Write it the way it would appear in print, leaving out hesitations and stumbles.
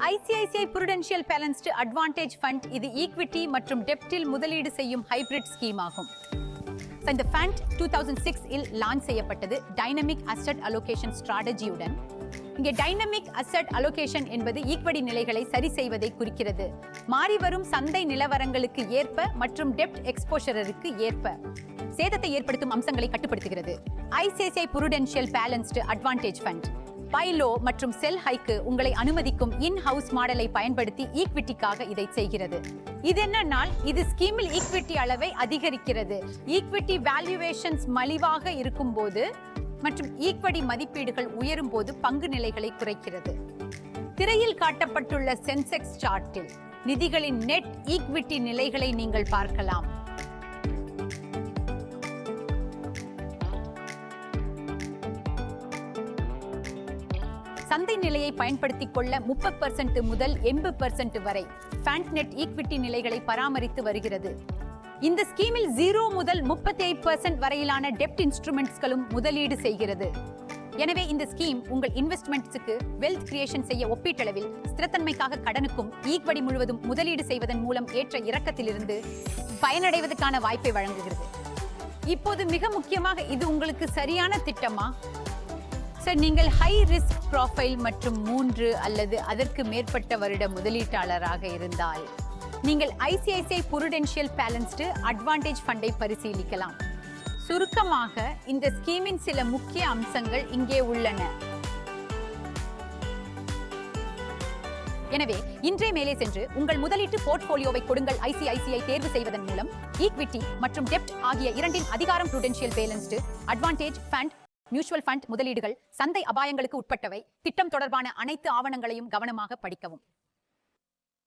ICICI Prudential Balanced Advantage Fund இது equity மற்றும் டெப்டில் முதலீடு செய்யும் ஹைபிரிட் ஸ்கீம் ஆகும். இந்த ஃபண்ட் 2006 இல் லான்ச் செய்யப்பட்டது டைனமிக் அசெட் அலோகேஷன் ஸ்ட்ராட்டஜியுடன். இங்கே டைனமிக் அசெட் அலோகேஷன் என்பது ஈக்விட்டி நிலைகளை சரி செய்வதை குறிக்கிறது. மாறிவரும் சந்தை நிலவரங்களுக்கு ஏற்ப மற்றும் டெப்ட் எக்ஸ்போஷருக்கு ஏற்ப சேதத்தை ஏற்படுத்தும் அம்சங்களை கட்டுப்படுத்துகிறது. ICICI Prudential Balanced Advantage Fund buy low மற்றும் செல் ஹைக்கு உங்களை அனுமதிக்கும் இன் ஹவுஸ் மாடலை பயன்படுத்தி ஈக்விட்டிக்காக இதை செய்கிறது. இது என்னன்னால் இது ஸ்கீமில் ஈக்விட்டி அளவை அதிகரிக்கிறது. ஈக்விட்டி வேல்யூவேஷன்ஸ் மலிவாக இருக்கும் போது மற்றும் ஈக்விட்டி மதிப்பீடுகள் உயரும் போது பங்கு நிலைகளை குறைக்கிறது. திரையில் காட்டப்பட்டுள்ள சென்செக்ஸ் சார்ட்டில் நிதிகளின் நெட் ஈக்விட்டி நிலைகளை நீங்கள் பார்க்கலாம். சந்தை நிலையை பயன்படுத்திக் கொள்ள 30% முதல் 80% வரை ஃபண்ட் நெட் ஈக்விட்டி நிலைகளை பராமரித்து வருகிறது. இந்த ஸ்கீமில் 0 முதல் 38% வரையிலான டெப்ட் இன்ஸ்ட்ருமெண்ட்ஸ்களும் முதலீடு செய்கிறது. எனவே இந்த ஸ்கீம் உங்கள் இன்வெஸ்ட்மெண்ட்ஸுக்கு வெல்த் கிரியேஷன் செய்ய ஒப்பீட்டளவில் ஸ்திரத்தன்மைக்காக கடனுக்கும் ஈக்விட்டி முழுவதும் முதலீடு செய்வதன் மூலம் ஏற்ற இறக்கத்திலிருந்து பயனடைவதற்கான வாய்ப்பை வழங்குகிறது. இப்போது மிக முக்கியமாக இது உங்களுக்கு சரியான திட்டமா? சார், நீங்கள் ஹை ரிஸ்க் ப்ரொஃபைல் மற்றும் 3 அல்லது அதற்கு மேற்பட்ட வருட முதலீட்டாளராக இருந்தால் நீங்கள் ICICI Prudential Balanced Advantage ஃபண்டை பரிசீலிக்கலாம். சுருக்கமாக இந்த ஸ்கீமின் சில முக்கிய அம்சங்கள் இங்கே உள்ளன. எனவே இன்றே மேலே சென்று உங்கள் முதலீட்டு போர்ட்ஃபோலியோவை கொடுங்கள். ICICI தேர்வு செய்வதன் மூலம் ஈக்விட்டி மற்றும் டெப்ட் ஆகிய இரண்டின் அதிகாரம் Prudential Balanced Advantage Fund mutual fund முதலீடுகள் சந்தை அபாயங்களுக்கு உட்பட்டவை. திட்டம் தொடர்பான அனைத்து ஆவணங்களையும் கவனமாக படிக்கவும்.